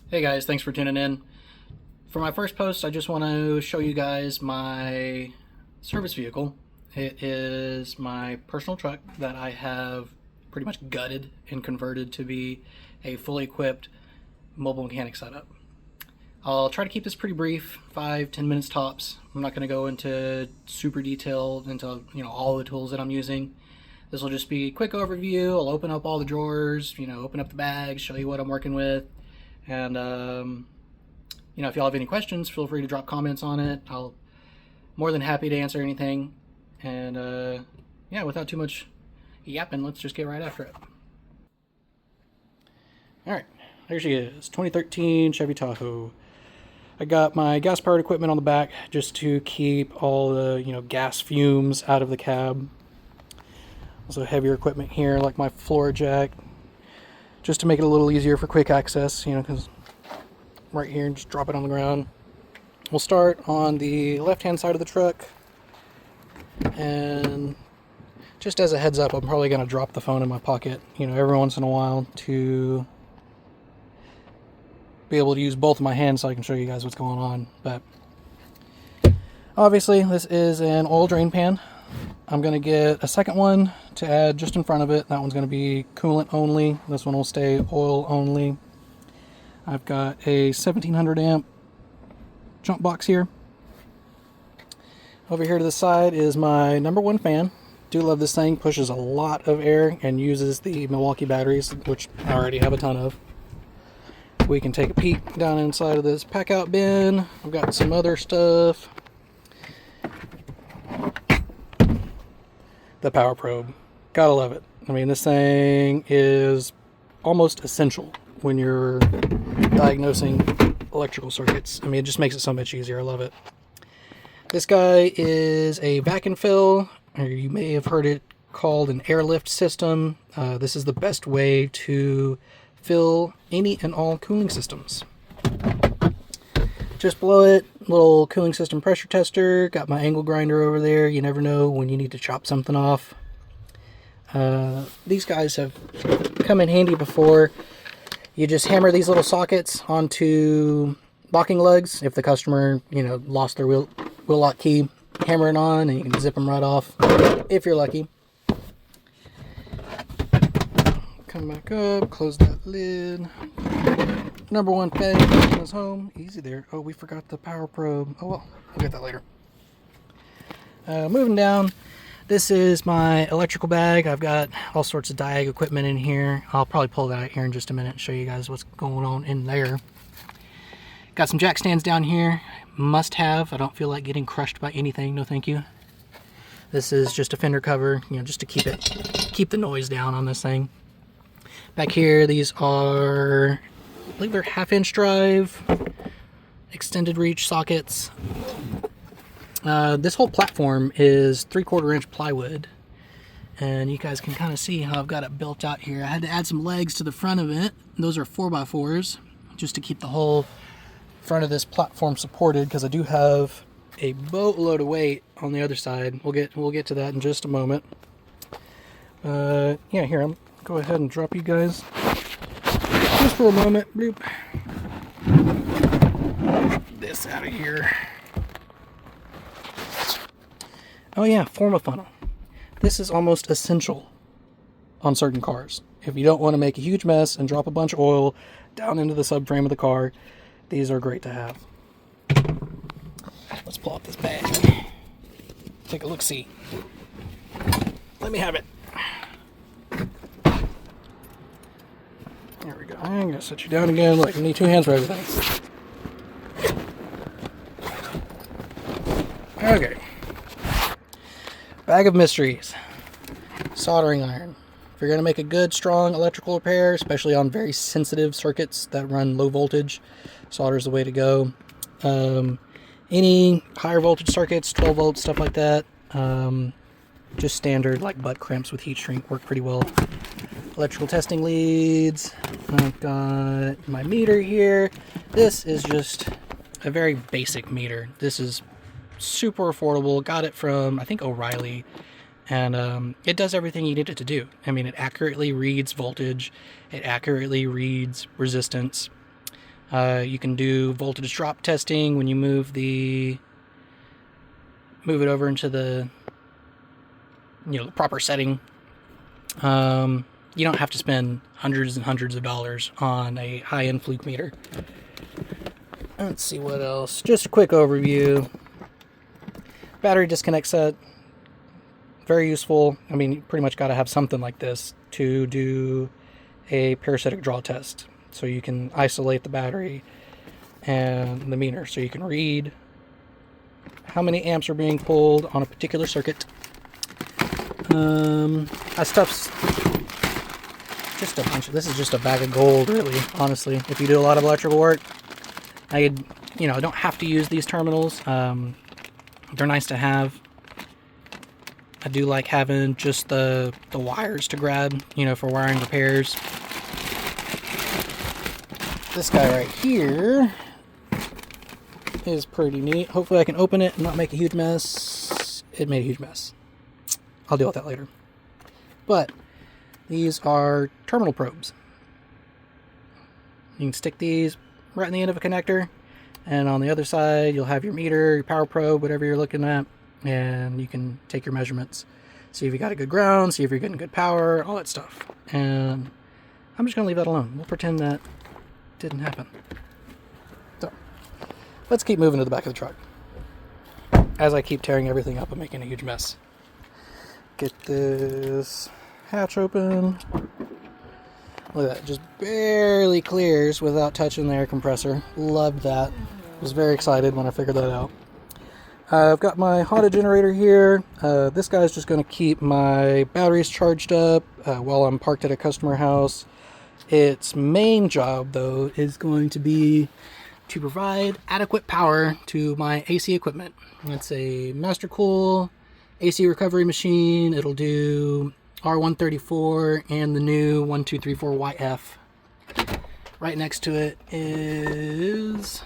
Hey guys, thanks for tuning in. For my first post, I just want to show you guys my service vehicle. It is my personal truck that I have pretty much gutted and converted to be a fully equipped mobile mechanic setup. I'll try to keep this pretty brief, 5-10 minutes tops. I'm not going to go into super detail into all the tools that I'm using. This will just be a quick overview. I'll open up all the drawers, open up the bags, show you what I'm working with. And, if y'all have any questions, feel free to drop comments on it. I'll more than happy to answer anything. And, yeah, without too much yapping, let's just get right after it. Alright, there she is, 2013 Chevy Tahoe. I got my gas-powered equipment on the back just to keep all the, gas fumes out of the cab. Also heavier equipment here, like my floor jack, just to make it a little easier for quick access, because right here, just drop it on the ground. We'll start on the left-hand side of the truck, and just as a heads up, I'm probably going to drop the phone in my pocket, every once in a while to be able to use both of my hands so I can show you guys what's going on. But obviously, this is an oil drain pan. I'm going to get a second one to add just in front of it. That one's going to be coolant only. This one will stay oil only. I've got a 1700 amp jump box here. Over here to the side is my number one fan. Do love this thing. Pushes a lot of air and uses the Milwaukee batteries, which I already have a ton of. We can take a peek down inside of this pack out bin. I've got some other stuff. The power probe. Gotta love it. I mean, this thing is almost essential when you're diagnosing electrical circuits. I mean, it just makes it so much easier. I love it. This guy is a vac and fill, or you may have heard it called an airlift system. This is the best way to fill any and all cooling systems. Just below it, little cooling system pressure tester. Got my angle grinder over there. You never know when you need to chop something off. These guys have come in handy before. You just hammer these little sockets onto locking lugs. If the customer, lost their wheel lock key, hammer it on and you can zip them right off if you're lucky. Come back up, close that lid. Number one fan is home. Easy there. Oh, we forgot the power probe. Oh well, we'll get that later. Moving down, this is my electrical bag. I've got all sorts of diag equipment in here. I'll probably pull that out here in just a minute and show you guys what's going on in there. Got some jack stands down here. Must have. I don't feel like getting crushed by anything. No thank you. This is just a fender cover, just to keep the noise down on this thing. Back here, these are, I believe they're 1/2-inch drive, extended reach sockets. This whole platform is 3/4-inch plywood. And you guys can kind of see how I've got it built out here. I had to add some legs to the front of it. Those are 4x4s, just to keep the whole front of this platform supported, because I do have a boatload of weight on the other side. We'll get to that in just a moment. Yeah, here, I'll go ahead and drop you guys just for a moment. Bloop. This out of here. Oh yeah, form a funnel. This is almost essential on certain cars. If you don't want to make a huge mess and drop a bunch of oil down into the subframe of the car, these are great to have. Let's pull out this bag. Take a look-see. Let me have it. There we go. I'm going to set you down again. Like, you need two hands for everything. Okay. Bag of mysteries. Soldering iron. If you're going to make a good, strong electrical repair, especially on very sensitive circuits that run low voltage, solder is the way to go. Any higher voltage circuits, 12 volts, stuff like that, just standard, like butt crimps with heat shrink, work pretty well. Electrical testing leads. I've got my meter here. This is just a very basic meter. This is super affordable. Got it from, I think, O'Reilly. And it does everything you need it to do. I mean, it accurately reads voltage. It accurately reads resistance. You can do voltage drop testing when you move it over into the the proper setting. You don't have to spend hundreds and hundreds of dollars on a high-end fluke meter. Let's see what else. Just a quick overview. Battery disconnect set. Very useful. I mean, you pretty much got to have something like this to do a parasitic draw test. So you can isolate the battery and the meter. So you can read how many amps are being pulled on a particular circuit. That stuff's just a bunch of, this is just a bag of gold, really, honestly. If you do a lot of electrical work, I don't have to use these terminals. They're nice to have. I do like having just the wires to grab, for wiring repairs. This guy right here is pretty neat. Hopefully I can open it and not make a huge mess. It made a huge mess. I'll deal with that later. But these are terminal probes. You can stick these right in the end of a connector, and on the other side you'll have your meter, your power probe, whatever you're looking at, and you can take your measurements. See if you got a good ground, see if you're getting good power, all that stuff. And I'm just gonna leave that alone. We'll pretend that didn't happen. So let's keep moving to the back of the truck as I keep tearing everything up and making a huge mess. Get this hatch open. Look at that, just barely clears without touching the air compressor. Loved that. Was very excited when I figured that out. I've got my Honda generator here. This guy's just going to keep my batteries charged up while I'm parked at a customer house. Its main job, though, is going to be to provide adequate power to my AC equipment. It's a Master Cool AC recovery machine. It'll do R134 and the new 1234YF. Right next to it is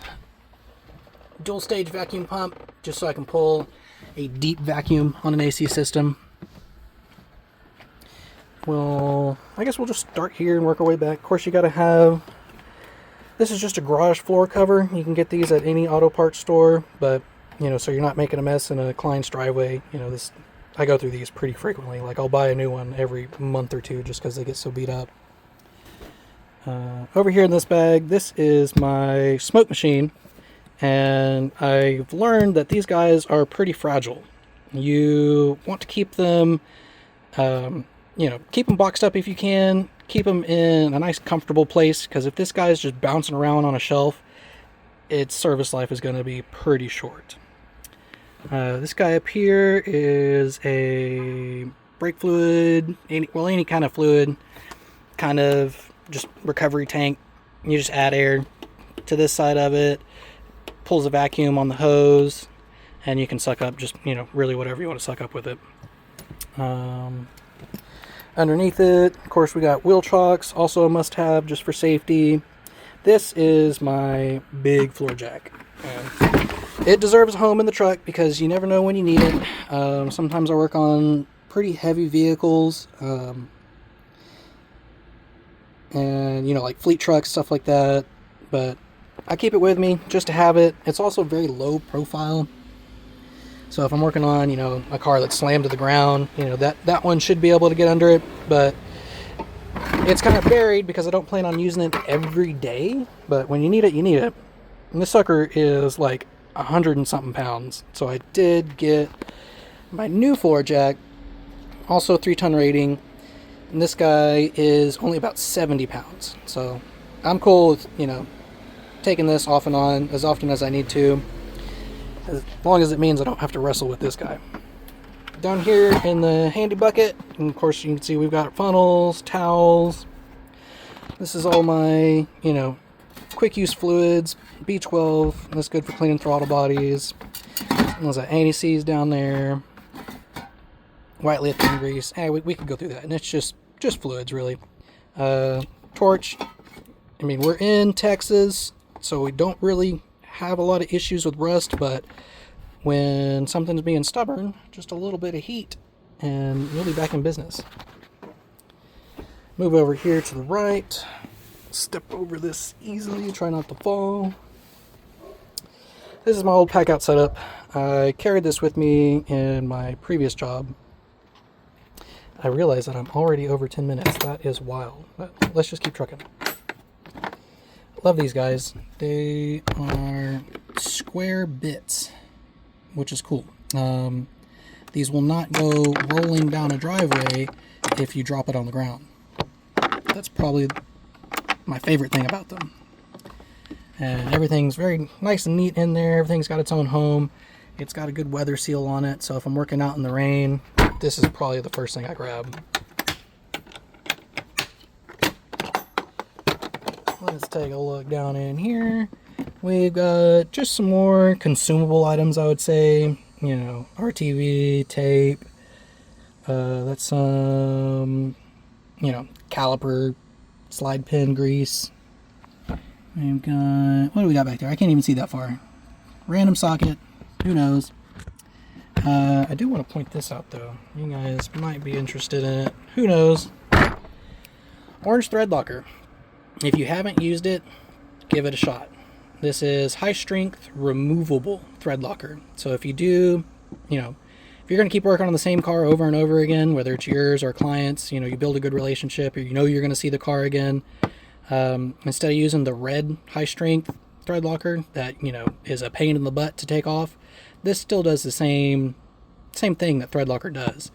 dual stage vacuum pump, just so I can pull a deep vacuum on an AC system. Well, I guess we'll just start here and work our way back. Of course, you got to have, this is just a garage floor cover. You can get these at any auto parts store, but so you're not making a mess in a client's driveway. I go through these pretty frequently. Like, I'll buy a new one every month or two just because they get so beat up. Over here in this bag, this is my smoke machine, and I've learned that these guys are pretty fragile. You want to keep them, keep them boxed up if you can. Keep them in a nice, comfortable place, because if this guy's just bouncing around on a shelf, its service life is going to be pretty short. This guy up here is a brake fluid, any kind of fluid, kind of just recovery tank. You just add air to this side of it, pulls a vacuum on the hose, and you can suck up just, really whatever you want to suck up with it. Underneath it, of course, we got wheel chocks, also a must-have just for safety. This is my big floor jack. It deserves a home in the truck because you never know when you need it. Sometimes I work on pretty heavy vehicles, and like fleet trucks, stuff like that. But I keep it with me just to have it. It's also very low profile. So if I'm working on, a car that's slammed to the ground, that one should be able to get under it. But it's kind of buried because I don't plan on using it every day. But when you need it, you need it. And this sucker is like 100 and something pounds. So I did get my new floor jack, also 3-ton rating, and this guy is only about 70 pounds. So I'm cool with taking this off and on as often as I need to, as long as it means I don't have to wrestle with this guy. Down here in the handy bucket, and of course you can see we've got funnels, towels. This is all my quick use fluids. B12, that's good for cleaning throttle bodies. There's an anti-seize down there. White lifting grease. We could go through that, and it's just fluids, really. Torch. I mean, we're in Texas, so we don't really have a lot of issues with rust, but when something's being stubborn, just a little bit of heat, and you'll be back in business. Move over here to the right. step over this easily, try not to fall. This is my old pack out setup. I carried this with me in my previous job. I realize that I'm already over 10 minutes. That is wild. But let's just keep trucking. Love these guys. They are square bits, which is cool. These will not go rolling down a driveway if you drop it on the ground. That's probably my favorite thing about them. And everything's very nice and neat in there. Everything's got its own home. It's got a good weather seal on it, so if I'm working out in the rain, this is probably the first thing I grab. Let's take a look down in here. We've got just some more consumable items, I would say. You know, RTV, tape. That's some, you know, caliper, slide pin grease. We've got, what do we got back there? I can't even see that far. Random socket. Who knows? I do want to point this out, though. You guys might be interested in it. Who knows? Orange thread locker. If you haven't used it, give it a shot. This is high strength removable thread locker. So if you do, you know, if you're going to keep working on the same car over and over again, whether it's yours or clients, you know, you build a good relationship, or you know you're going to see the car again, instead of using the red high strength thread locker that, you know, is a pain in the butt to take off, this still does the same thing that thread locker does.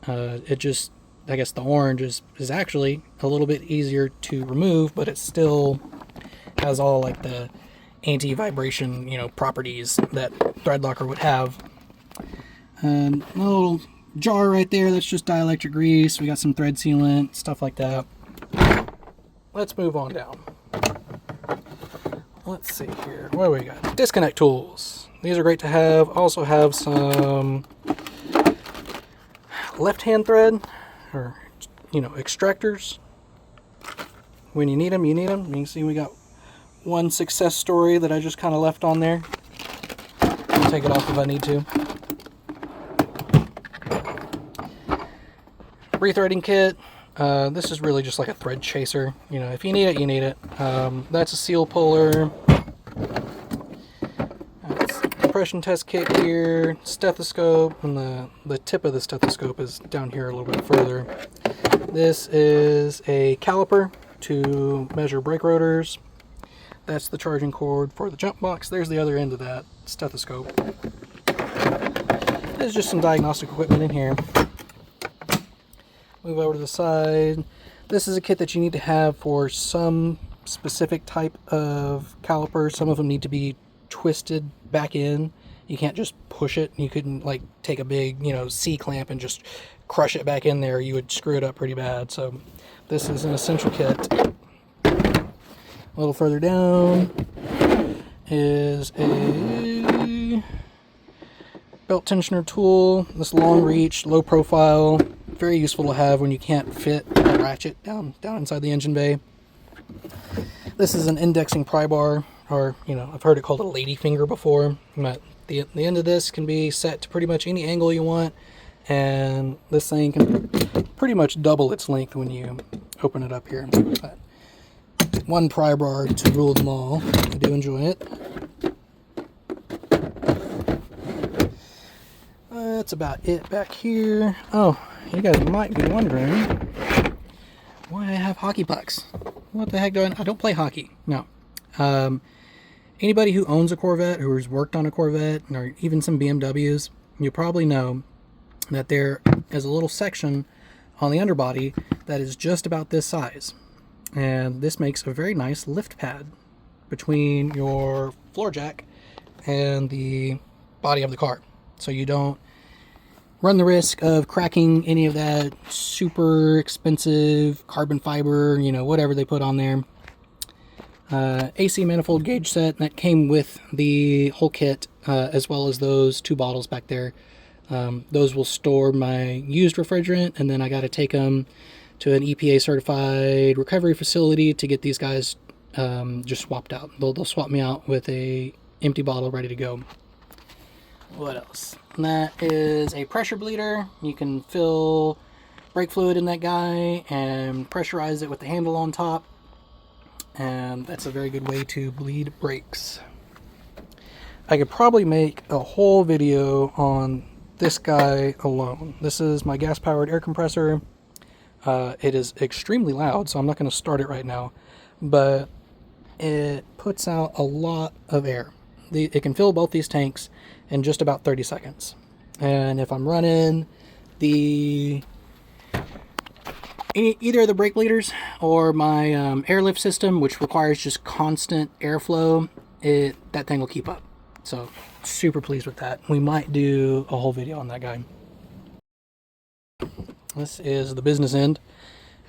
It just, I guess the orange is actually a little bit easier to remove, but it still has all like the anti-vibration, you know, properties that thread locker would have. A little jar right there, that's just dielectric grease. We got some thread sealant, stuff like that. Let's move on down. Let's see here. What do we got? Disconnect tools. These are great to have. Also have some left-hand thread, or, you know, extractors. When you need them, you need them. You can see we got one success story that I just kind of left on there. I'll take it off if I need to. Rethreading kit. This is really just like a thread chaser. You know, if you need it, you need it. That's a seal puller. That's compression test kit here. Stethoscope, and the tip of the stethoscope is down here a little bit further. This is a caliper to measure brake rotors. That's the charging cord for the jump box. There's the other end of that stethoscope. There's just some diagnostic equipment in here. Move over to the side. This is a kit that you need to have for some specific type of caliper. Some of them need to be twisted back in. You can't just push it. You couldn't like take a big, you know, C-clamp and just crush it back in there. You would screw it up pretty bad. So this is an essential kit. A little further down is a belt tensioner tool. This long reach, low profile, very useful to have when you can't fit a ratchet down inside the engine bay. This is an indexing pry bar, or, you know, I've heard it called a lady finger before. But the end of this can be set to pretty much any angle you want, and this thing can pretty much double its length when you open it up here. But one pry bar to rule them all. I do enjoy it. That's about it back here. Oh, you guys might be wondering why I have hockey pucks. What the heck do I don't play hockey. No. Anybody who owns a Corvette, or has worked on a Corvette, or even some BMWs, you probably know that there is a little section on the underbody that is just about this size. And this makes a very nice lift pad between your floor jack and the body of the car. So you don't run the risk of cracking any of that super expensive carbon fiber, you know, whatever they put on there. AC manifold gauge set that came with the whole kit, as well as those 2 bottles back there. Those will store my used refrigerant, and then I got to take them to an EPA certified recovery facility to get these guys just swapped out. They'll swap me out with a empty bottle ready to go. What else? And that is a pressure bleeder. You can fill brake fluid in that guy and pressurize it with the handle on top. and that's a very good way to bleed brakes. I could probably make a whole video on this guy alone. This is my gas-powered air compressor. It is extremely loud, so I'm not going to start it right now, but it puts out a lot of air. It can fill both these tanks in just about 30 seconds. And if I'm running either of the brake bleeders or my airlift system, which requires just constant airflow, that thing will keep up. So super pleased with that. We might do a whole video on that guy. This is the business end.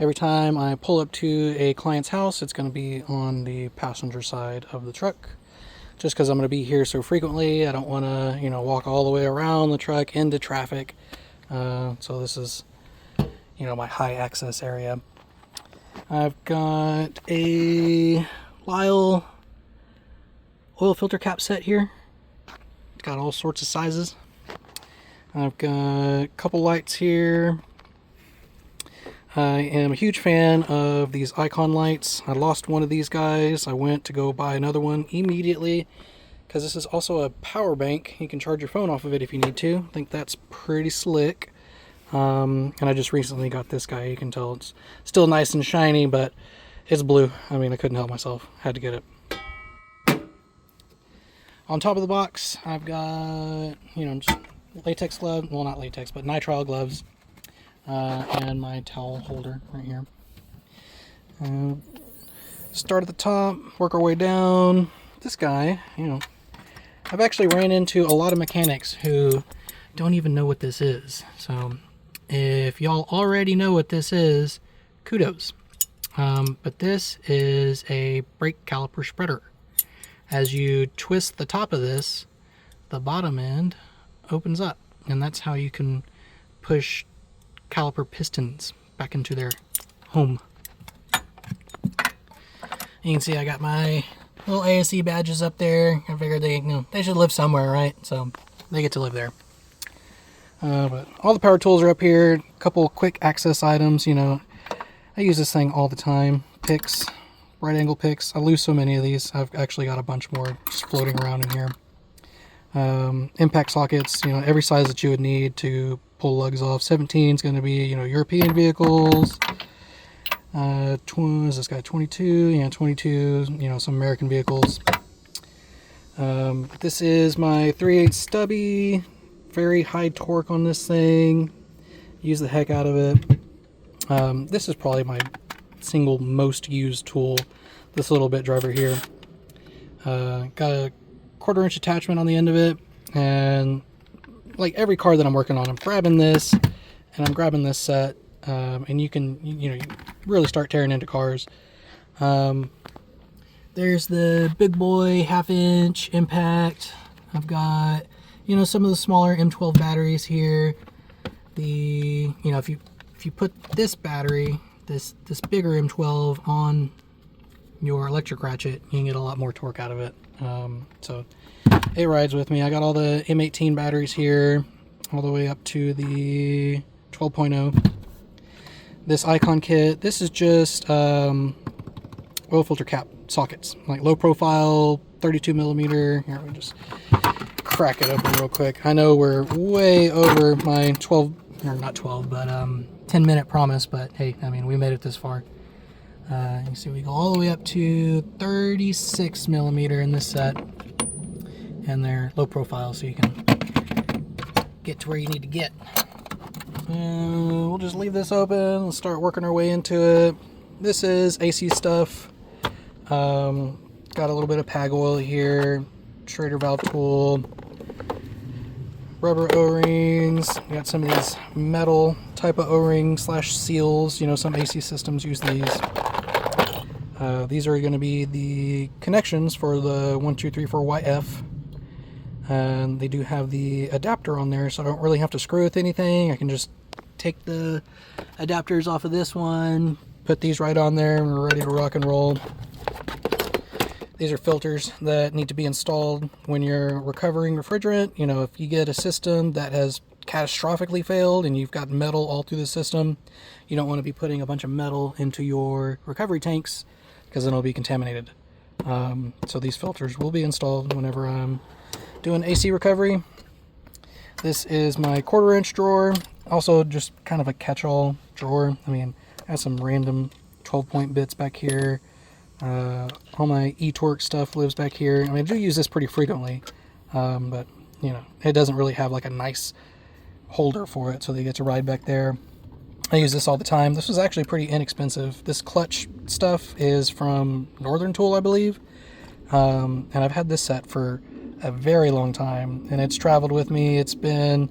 Every time I pull up to a client's house, it's going to be on the passenger side of the truck. Just because I'm going to be here so frequently, I don't want to, walk all the way around the truck into traffic. So this is, my high access area. I've got a Lyle oil filter cap set here. It's got all sorts of sizes. I've got a couple lights here. I am a huge fan of these icon lights. I lost one of these guys. I went to go buy another one immediately because this is also a power bank. You can charge your phone off of it if you need to. I think that's pretty slick. And I just recently got this guy. You can tell it's still nice and shiny, but it's blue. I mean, I couldn't help myself. Had to get it. On top of the box, I've got, just latex gloves. Well, not latex, but nitrile gloves. And my towel holder right here. Start at the top, work our way down. This guy, I've actually ran into a lot of mechanics who don't even know what this is. So if y'all already know what this is, kudos. But this is a brake caliper spreader. As you twist the top of this, the bottom end opens up, and that's how you can push caliper pistons back into their home. You can see I got my little ASE badges up there. I figured they should live somewhere, right? So they get to live there. But all the power tools are up here. A couple quick access items. I use this thing all the time. Picks, right angle picks. I lose so many of these. I've actually got a bunch more just floating around in here. Impact sockets, every size that you would need to pull lugs off. 17 is going to be, European vehicles. Is this guy 22? Yeah, 22, some American vehicles. This is my 3/8 stubby. Very high torque on this thing. Use the heck out of it. This is probably my single most used tool. This little bit driver here. Got a 1/4 inch attachment on the end of it, and like every car that I'm working on, I'm grabbing this and I'm grabbing this set, and you can you really start tearing into cars. There's the big boy 1/2 inch impact. I've got some of the smaller M12 batteries here. If you put this battery, this bigger M12 on your electric ratchet, you can get a lot more torque out of it. So it rides with me. I got all the M18 batteries here, all the way up to the 12.0. This icon kit, this is just oil filter cap sockets, like low profile, 32 millimeter. Here, we just crack it open real quick. I know we're way over my 10-minute promise, but hey, we made it this far. You can see we go all the way up to 36 millimeter in this set, and they're low profile, so you can get to where you need to get. And we'll just leave this open and start working our way into it. This is AC stuff. Got a little bit of PAG oil here, Schrader valve tool, rubber O-rings. We got some of these metal type of O-rings / seals. Some AC systems use these. These are going to be the connections for the 1234YF, and they do have the adapter on there, so I don't really have to screw with anything. I can just take the adapters off of this one, put these right on there, and we're ready to rock and roll. These are filters that need to be installed when you're recovering refrigerant. If you get a system that has catastrophically failed and you've got metal all through the system, you don't want to be putting a bunch of metal into your recovery tanks. because then it'll be contaminated. So these filters will be installed whenever I'm doing AC recovery. This is my 1/4-inch drawer, also just kind of a catch-all drawer. I mean, I have some random 12-point bits back here. All my eTorque stuff lives back here. I mean, I do use this pretty frequently, but you know, it doesn't really have like a nice holder for it, so they get to ride back there. I use this all the time. This was actually pretty inexpensive. This clutch stuff is from Northern Tool, I believe, and I've had this set for a very long time, and it's traveled with me. It's been,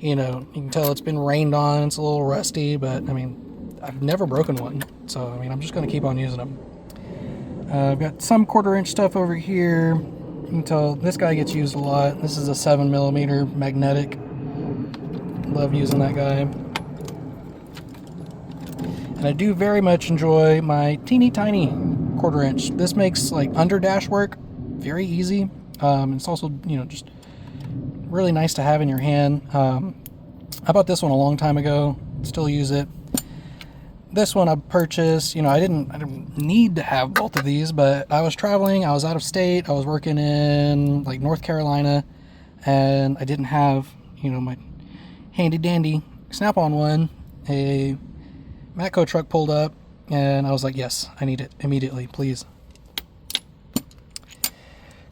you know, you can tell it's been rained on. It's a little rusty, but I mean, I've never broken one, so I mean, I'm just going to keep on using them. I've got some 1/4-inch stuff over here. You can tell this guy gets used a lot. This is a 7mm magnetic. Love using that guy. And I do very much enjoy my teeny tiny 1/4-inch. This makes like under dash work very easy. It's also, you know, just really nice to have in your hand. I bought this one a long time ago. Still use it. This one I purchased, you know, I didn't need to have both of these, but I was traveling, I was out of state, I was working in like North Carolina, and I didn't have, you know, my handy dandy snap-on one. A Matco truck pulled up, and I was like, yes, I need it immediately, please.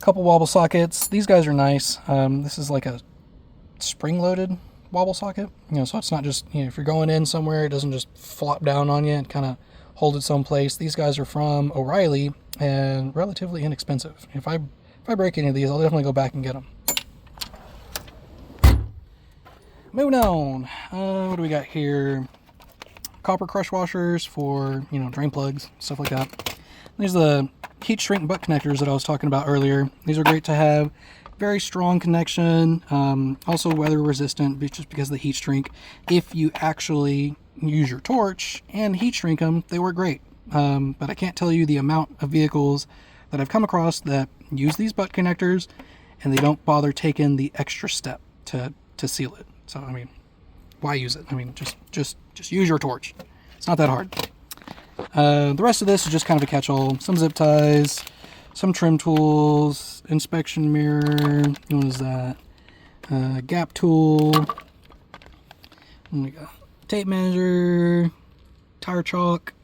Couple wobble sockets. These guys are nice. This is like a spring-loaded wobble socket, you know, so it's not just, you know, if you're going in somewhere, it doesn't just flop down on you and kind of hold its own place. These guys are from O'Reilly and relatively inexpensive. If I break any of these, I'll definitely go back and get them. Moving on, what do we got here? Copper crush washers for, you know, drain plugs, stuff like that. These are the heat shrink butt connectors that I was talking about earlier. These are great to have. Very strong connection, also weather resistant just because of the heat shrink. If you actually use your torch and heat shrink them, they work great. But I can't tell you the amount of vehicles that I've come across that use these butt connectors and they don't bother taking the extra step to seal it. So I mean, why use it? I mean, just use your torch. It's not that hard. The rest of this is just kind of a catch-all. Some zip ties, some trim tools, inspection mirror, what is that? Gap tool, and we got tape measure, tire chalk,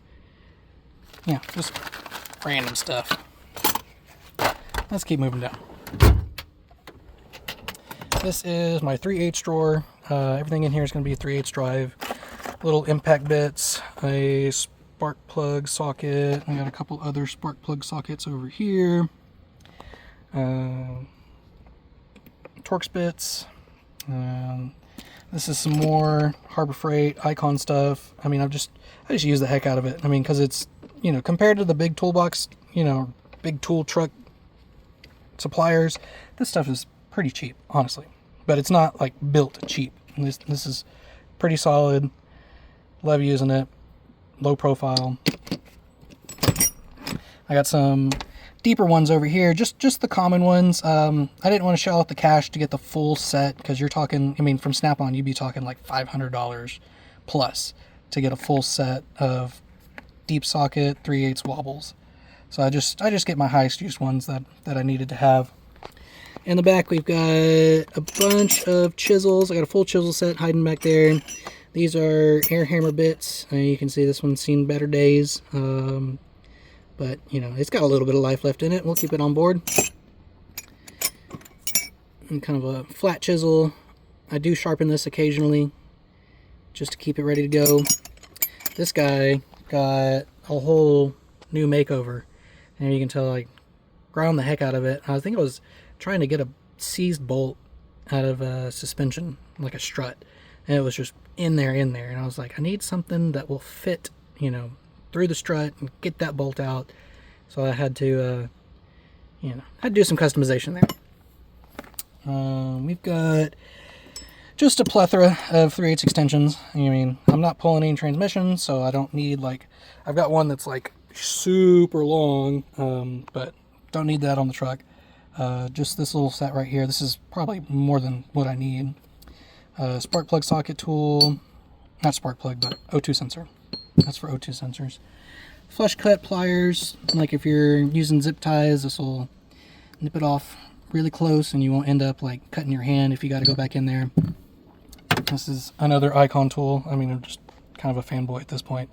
yeah, just random stuff. Let's keep moving down. This is my 3/8 drawer. Everything in here is going to be a 3/8 drive. Little impact bits, a spark plug socket. I got a couple other spark plug sockets over here. Torx bits. This is some more Harbor Freight Icon stuff. I mean, I just use the heck out of it. I mean, because it's, you know, compared to the big toolbox, you know, big tool truck suppliers, this stuff is pretty cheap, honestly. But it's not like built cheap. This is pretty solid. Love using it. Low profile. I got some deeper ones over here, just the common ones. I didn't want to shell out the cash to get the full set, because you're talking, I mean, from Snap-on you'd be talking like $500 plus to get a full set of deep socket 3/8 wobbles. So I just get my highest use ones that I needed to have. In the back we've got a bunch of chisels. I got a full chisel set hiding back there. These are air hammer bits. You can see this one's seen better days. But, you know, it's got a little bit of life left in it. We'll keep it on board. And kind of a flat chisel. I do sharpen this occasionally just to keep it ready to go. This guy got a whole new makeover. And you can tell I ground the heck out of it. I think I was trying to get a seized bolt out of a suspension, like a strut. And it was just in there. And I was like, I need something that will fit, you know, through the strut and get that bolt out. So I had to, you know, I had to do some customization there. We've got just a plethora of 3/8 extensions. I mean, I'm not pulling any transmissions, so I don't need, like, I've got one that's like super long, but don't need that on the truck. Just this little set right here. This is probably more than what I need. Spark plug socket tool, not spark plug, but O2 sensor. That's for O2 sensors. flush cut pliers, like if you're using zip ties, this will nip it off really close and you won't end up like cutting your hand if you got to go back in there. This is another Icon tool. I mean, I'm just kind of a fanboy at this point.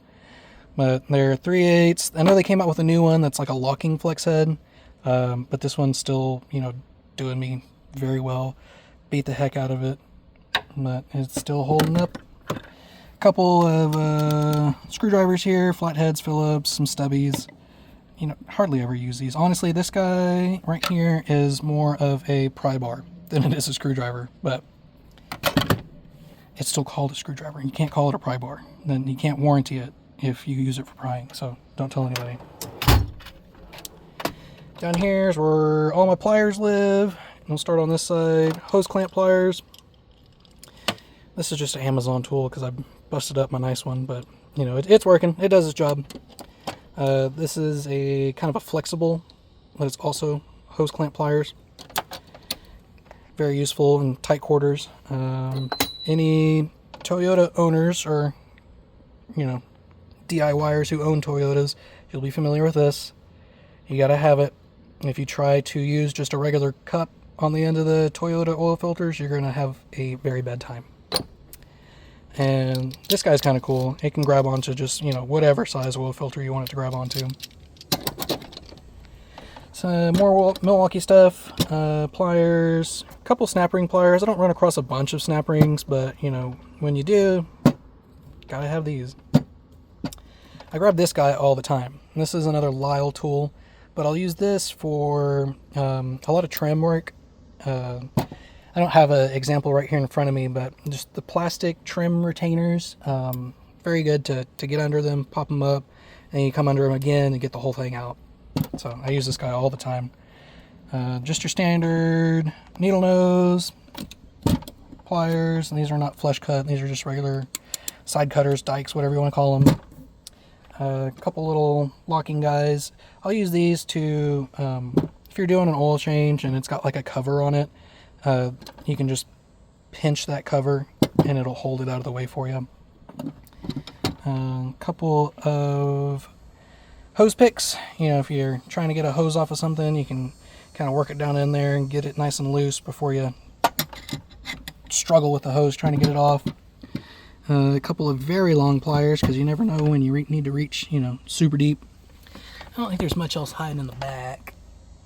But they're 3/8. I know they came out with a new one that's like a locking flex head, but this one's still, you know, doing me very well. Beat the heck out of it, but it's still holding up. A couple of screwdrivers here, flatheads, Phillips, some stubbies. You know, hardly ever use these. Honestly, this guy right here is more of a pry bar than it is a screwdriver, but it's still called a screwdriver. You can't call it a pry bar. Then you can't warranty it if you use it for prying, so don't tell anybody. Down here is where all my pliers live. We'll start on this side. Hose clamp pliers. This is just an Amazon tool because I busted up my nice one, but you know, it's working. It does its job. This is a kind of a flexible, but it's also hose clamp pliers. Very useful in tight quarters. Any Toyota owners or, you know, DIYers who own Toyotas, you'll be familiar with this. You gotta have it. If you try to use just a regular cup on the end of the Toyota oil filters, you're gonna have a very bad time. And this guy's kind of cool. It can grab onto just, you know, whatever size oil filter you want it to grab onto. So more Milwaukee stuff, pliers, a couple snap ring pliers. I don't run across a bunch of snap rings, but you know, when you do, gotta have these. I grab this guy all the time. This is another Lyle tool, but I'll use this for a lot of trim work. I don't have an example right here in front of me, but just the plastic trim retainers, very good to get under them, pop them up, and you come under them again and get the whole thing out. So I use this guy all the time. Just your standard needle nose pliers, and these are not flush cut. These are just regular side cutters, dikes, whatever you want to call them. A couple little locking guys. I'll use these to, if you're doing an oil change and it's got like a cover on it, you can just pinch that cover and it'll hold it out of the way for you. A couple of hose picks. You know, if you're trying to get a hose off of something, you can kind of work it down in there and get it nice and loose before you struggle with the hose trying to get it off. A couple of very long pliers, because you never know when you need to reach, you know, super deep. I don't think there's much else hiding in the back.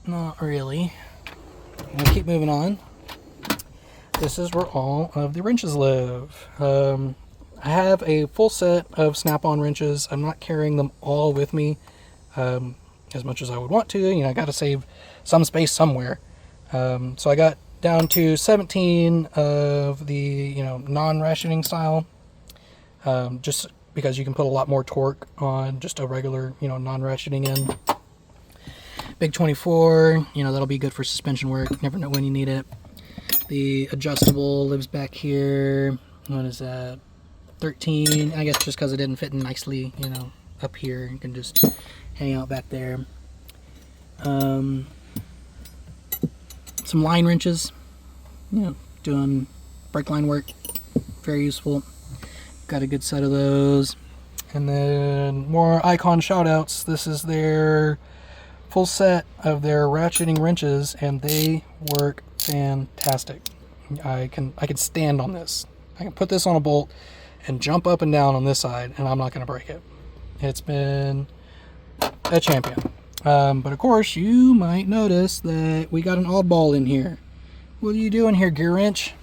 Not really. We'll keep moving on. This is where all of the wrenches live. I have a full set of snap-on wrenches. I'm not carrying them all with me as much as I would want to. You know, I got to save some space somewhere. So I got down to 17 of the, you know, non-rationing style. Just because you can put a lot more torque on just a regular, you know, non-ratcheting end. Big 24, you know, that'll be good for suspension work. Never know when you need it. The adjustable lives back here. What is that? 13. I guess just because it didn't fit in nicely, you know, up here. You can just hang out back there. Some line wrenches, you know, doing brake line work. Very useful. Got a good set of those. And then more Icon shoutouts. This is their full set of their ratcheting wrenches, and they work fantastic. I can stand on this. I can put this on a bolt and jump up and down on this side, and I'm not going to break it. It's been a champion. But of course, you might notice that we got an oddball in here. What are you doing here, gear wrench?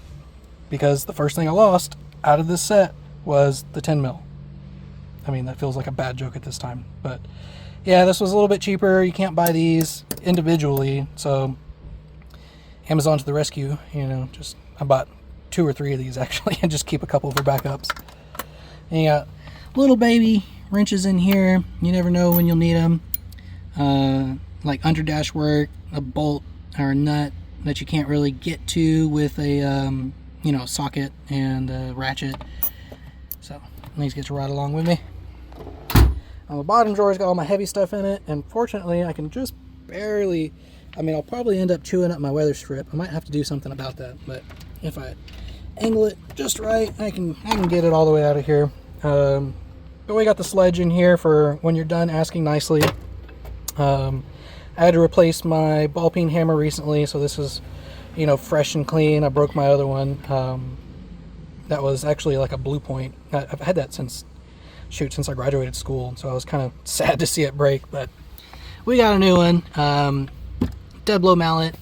Because the first thing I lost out of this set was the 10 mil. I mean, that feels like a bad joke at this time, but yeah, this was a little bit cheaper. You can't buy these individually, so Amazon to the rescue. You know, just I bought 2 or 3 of these actually, and just keep a couple for backups. And you got little baby wrenches in here. You never know when you'll need them. Like under dash work, a bolt or a nut that you can't really get to with a you know, socket and a ratchet. So these get to ride along with me. The bottom drawer's got all my heavy stuff in it, and fortunately I can just barely, I mean, I'll probably end up chewing up my weather strip. I might have to do something about that, but if I angle it just right, I can get it all the way out of here. But we got the sledge in here for when you're done asking nicely. I had to replace my ball peen hammer recently, so this is, you know, fresh and clean. I broke my other one. That was actually like a Blue Point. I've had that since I graduated school, so I was kind of sad to see it break, but we got a new one. Dead blow mallet.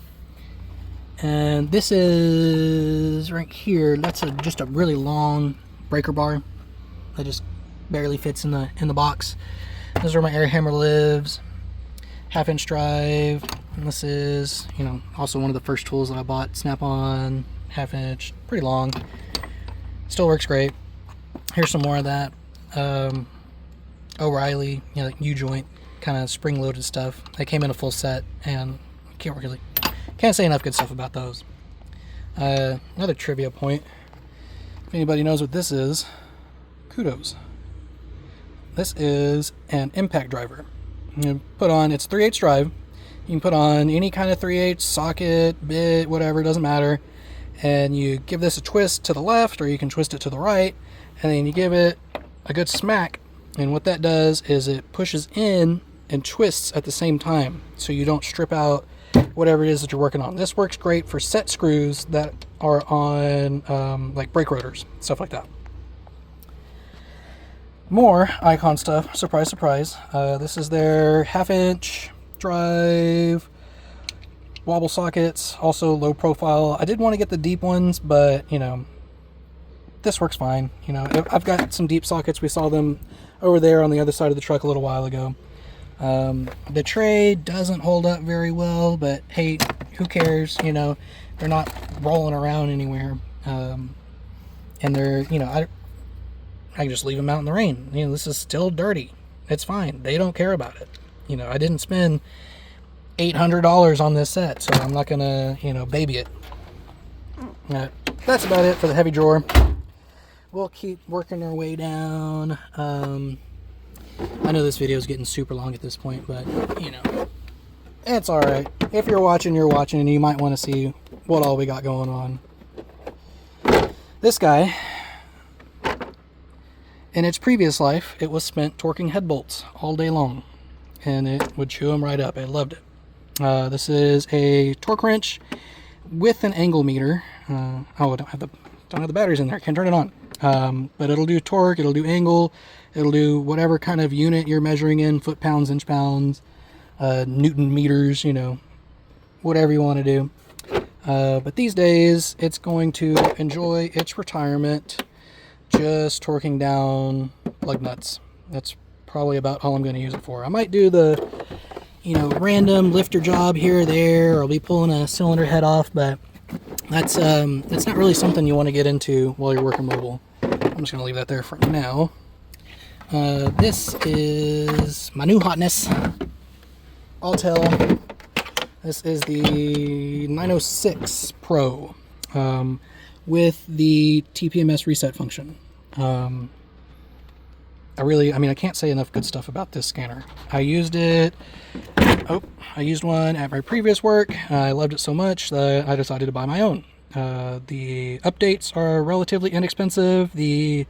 And this is right here. That's just a really long breaker bar that just barely fits in the box. This is where my air hammer lives. 1/2-inch drive. And this is, you know, also one of the first tools that I bought. Snap-on, 1/2-inch, pretty long. Still works great. Here's some more of that. O'Reilly, you know, like U-joint kind of spring-loaded stuff. They came in a full set, and can't say enough good stuff about those. Another trivia point. If anybody knows what this is, kudos. This is an impact driver. You put on, it's 3/8 drive. You can put on any kind of 3/8 socket, bit, whatever, doesn't matter. And you give this a twist to the left, or you can twist it to the right, and then you give it a good smack. And what that does is it pushes in and twists at the same time, so you don't strip out whatever it is that you're working on. This works great for set screws that are on like brake rotors, stuff like that. More Icon stuff, surprise, surprise. This is their 1/2-inch drive, wobble sockets, also low profile. I did want to get the deep ones, but you know, this works fine. You know, I've got some deep sockets. We saw them over there on the other side of the truck a little while ago. The tray doesn't hold up very well, but hey, who cares? You know, they're not rolling around anywhere. And they're, you know, I can just leave them out in the rain. You know, this is still dirty. It's fine. They don't care about it. You know, I didn't spend $800 on this set, so I'm not gonna, you know, baby it. That's about it for the heavy drawer. We'll keep working our way down. I know this video is getting super long at this point, but you know, it's all right. If you're watching, and you might want to see what all we got going on. This guy, in its previous life, it was spent torquing head bolts all day long, and it would chew them right up. I loved it. This is a torque wrench with an angle meter. Oh, I don't have the batteries in there. Can't turn it on. But it'll do torque. It'll do angle. It'll do whatever kind of unit you're measuring in, foot pounds, inch pounds, Newton meters, you know, whatever you want to do. But these days, it's going to enjoy its retirement just torquing down lug nuts. That's probably about all I'm going to use it for. I might do the, you know, random lifter job here or there, or I'll be pulling a cylinder head off, but that's not really something you want to get into while you're working mobile. I'm just going to leave that there for now. This is my new hotness, Autel. This is the 906 Pro with the TPMS reset function. I can't say enough good stuff about this scanner. I used one at my previous work. I loved it so much that I decided to buy my own. The updates are relatively inexpensive. The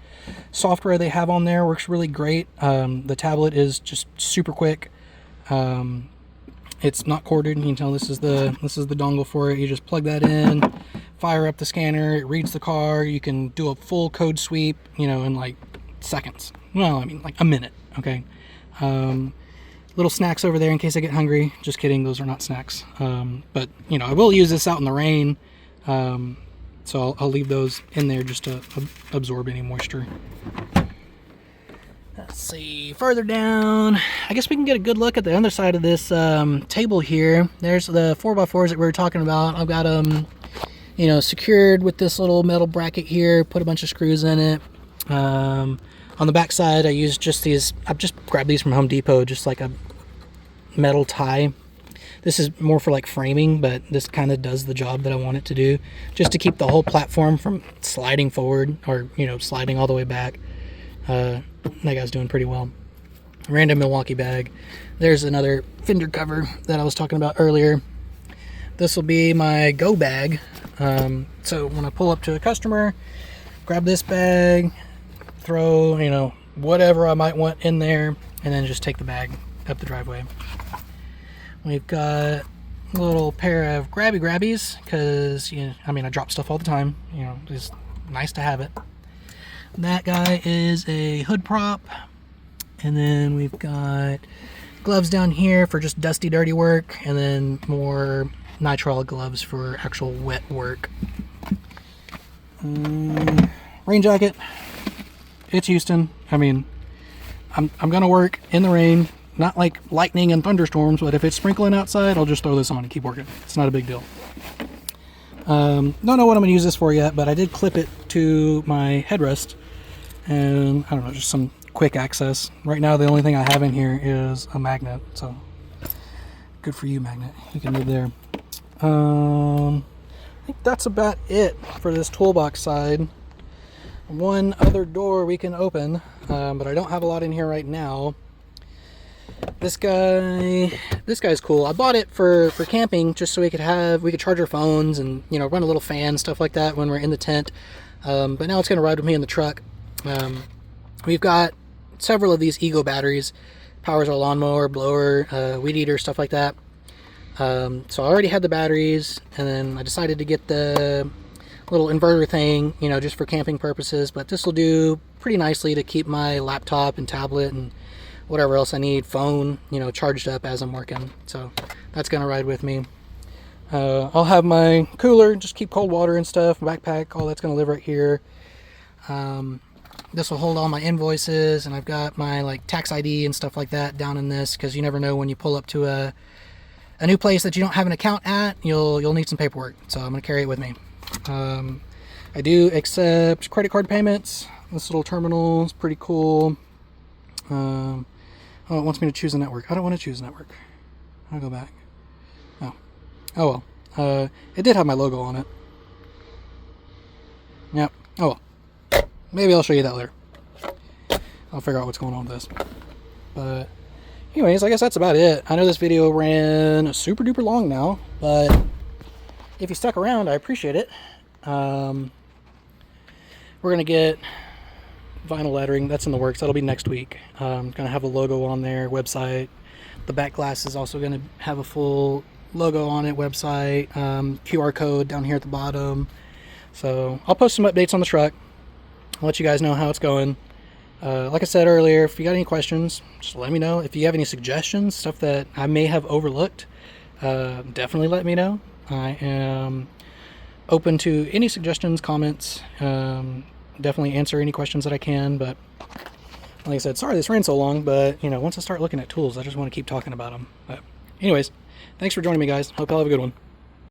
software they have on there works really great. The tablet is just super quick. It's not corded. You can tell this is the dongle for it. You just plug that in, fire up the scanner, it reads the car. You can do a full code sweep, you know, in like seconds. Well, I mean like a minute. Okay. Little snacks over there in case I get hungry. Just kidding, those are not snacks. But you know, I will use this out in the rain. So I'll leave those in there just to absorb any moisture. Let's see, further down, I guess we can get a good look at the underside of this table here. There's the 4x4s that we were talking about. I've got them, you know, secured with this little metal bracket here, put a bunch of screws in it. On the back side, I used just these, I've just grabbed these from Home Depot, just like a metal tie. This is more for like framing, but this kind of does the job that I want it to do, just to keep the whole platform from sliding forward or, you know, sliding all the way back. That guy's doing pretty well. Random Milwaukee bag. There's another fender cover that I was talking about earlier. This will be my go bag. So when I pull up to a customer, grab this bag, throw, you know, whatever I might want in there, and then just take the bag up the driveway. We've got a little pair of grabbies because, you know, I mean, I drop stuff all the time. You know, it's nice to have it. That guy is a hood prop, and then we've got gloves down here for just dusty, dirty work, and then more nitrile gloves for actual wet work. Rain jacket. It's Houston. I mean, I'm gonna work in the rain. Not like lightning and thunderstorms, but if it's sprinkling outside, I'll just throw this on and keep working. It's not a big deal. Don't know what I'm going to use this for yet, but I did clip it to my headrest. And, I don't know, just some quick access. Right now, the only thing I have in here is a magnet. So, good for you, magnet. You can live there. I think that's about it for this toolbox side. One other door we can open, but I don't have a lot in here right now. This guy's cool. I bought it for camping just so we could charge our phones and, you know, run a little fan, stuff like that when we're in the tent. But now it's going to ride with me in the truck. We've got several of these Ego batteries. Powers our lawnmower, blower, weed eater, stuff like that. So I already had the batteries, and then I decided to get the little inverter thing, you know, just for camping purposes. But this will do pretty nicely to keep my laptop and tablet and whatever else I need, phone, you know, charged up as I'm working. So that's gonna ride with me. I'll have my cooler, just keep cold water and stuff, backpack, all that's gonna live right here. This will hold all my invoices, and I've got my like tax ID and stuff like that down in this, because you never know when you pull up to a new place that you don't have an account at, you'll need some paperwork. So I'm gonna carry it with me. I do accept credit card payments. This little terminal is pretty cool. Oh, it wants me to choose a network. I don't want to choose a network. I'll go back. Oh well. It did have my logo on it. Yep. Oh well. Maybe I'll show you that later. I'll figure out what's going on with this. But anyways, I guess that's about it. I know this video ran super duper long now, but if you stuck around, I appreciate it. We're gonna get vinyl lettering. That's in the works. That'll be next week. Gonna have a logo on there, website. The back glass is also gonna have a full logo on it, website, QR code down here at the bottom. So I'll post some updates on the truck. I'll let you guys know how it's going. Like I said earlier, if you got any questions, just let me know. If you have any suggestions, stuff that I may have overlooked, definitely let me know. I am open to any suggestions, comments. Definitely answer any questions that I can, but like I said, sorry this ran so long, but you know, once I start looking at tools, I just want to keep talking about them. But anyways, thanks for joining me, guys. Hope y'all have a good one.